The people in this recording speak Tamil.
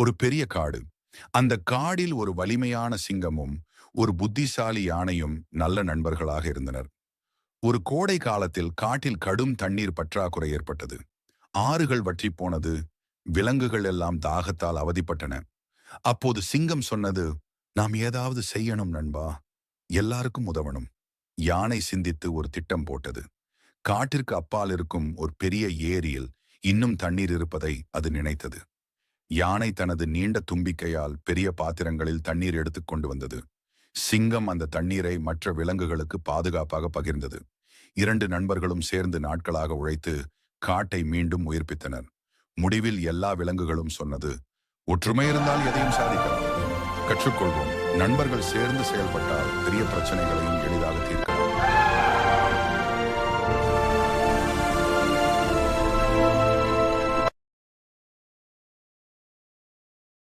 ஒரு பெரிய காடு. அந்த காடில் ஒரு வலிமையான சிங்கமும் ஒரு புத்திசாலி யானையும் நல்ல நண்பர்களாக இருந்தனர். ஒரு கோடை காலத்தில் காட்டில் கடும் தண்ணீர் பற்றாக்குறை ஏற்பட்டது. ஆறுகள் வற்றிப் போனது. விலங்குகள் எல்லாம் தாகத்தால் அவதிப்பட்டன. அப்போது சிங்கம் சொன்னது, நாம் ஏதாவது செய்யணும் நண்பா. எல்லாருக்கும் உதவணும். யானை சிந்தித்து ஒரு திட்டம் போட்டது. காட்டிற்கு அப்பால் இருக்கும் ஒரு பெரிய ஏரியில் இன்னும் தண்ணீர் இருப்பதை அது நினைத்தது. யானை தனது நீண்ட தும்பிக்கையால் பெரிய பாத்திரங்களில் தண்ணீர் எடுத்துக் கொண்டு வந்தது. சிங்கம் அந்த தண்ணீரை மற்ற விலங்குகளுக்கு பாதுகாப்பாக பகிர்ந்தது. இரண்டு நண்பர்களும் சேர்ந்து நாட்களாக உழைத்து காட்டை மீண்டும் உயிர்ப்பித்தனர். முடிவில் எல்லா விலங்குகளும் சொன்னது, ஒற்றுமை இருந்தால் எதையும் சாதிக்கலாம். கற்றுக்கொள்வோம். நண்பர்கள் சேர்ந்து செயல்பட்டால் பெரிய பிரச்சனைகளையும் எளிதாக தீர்க்கலாம்.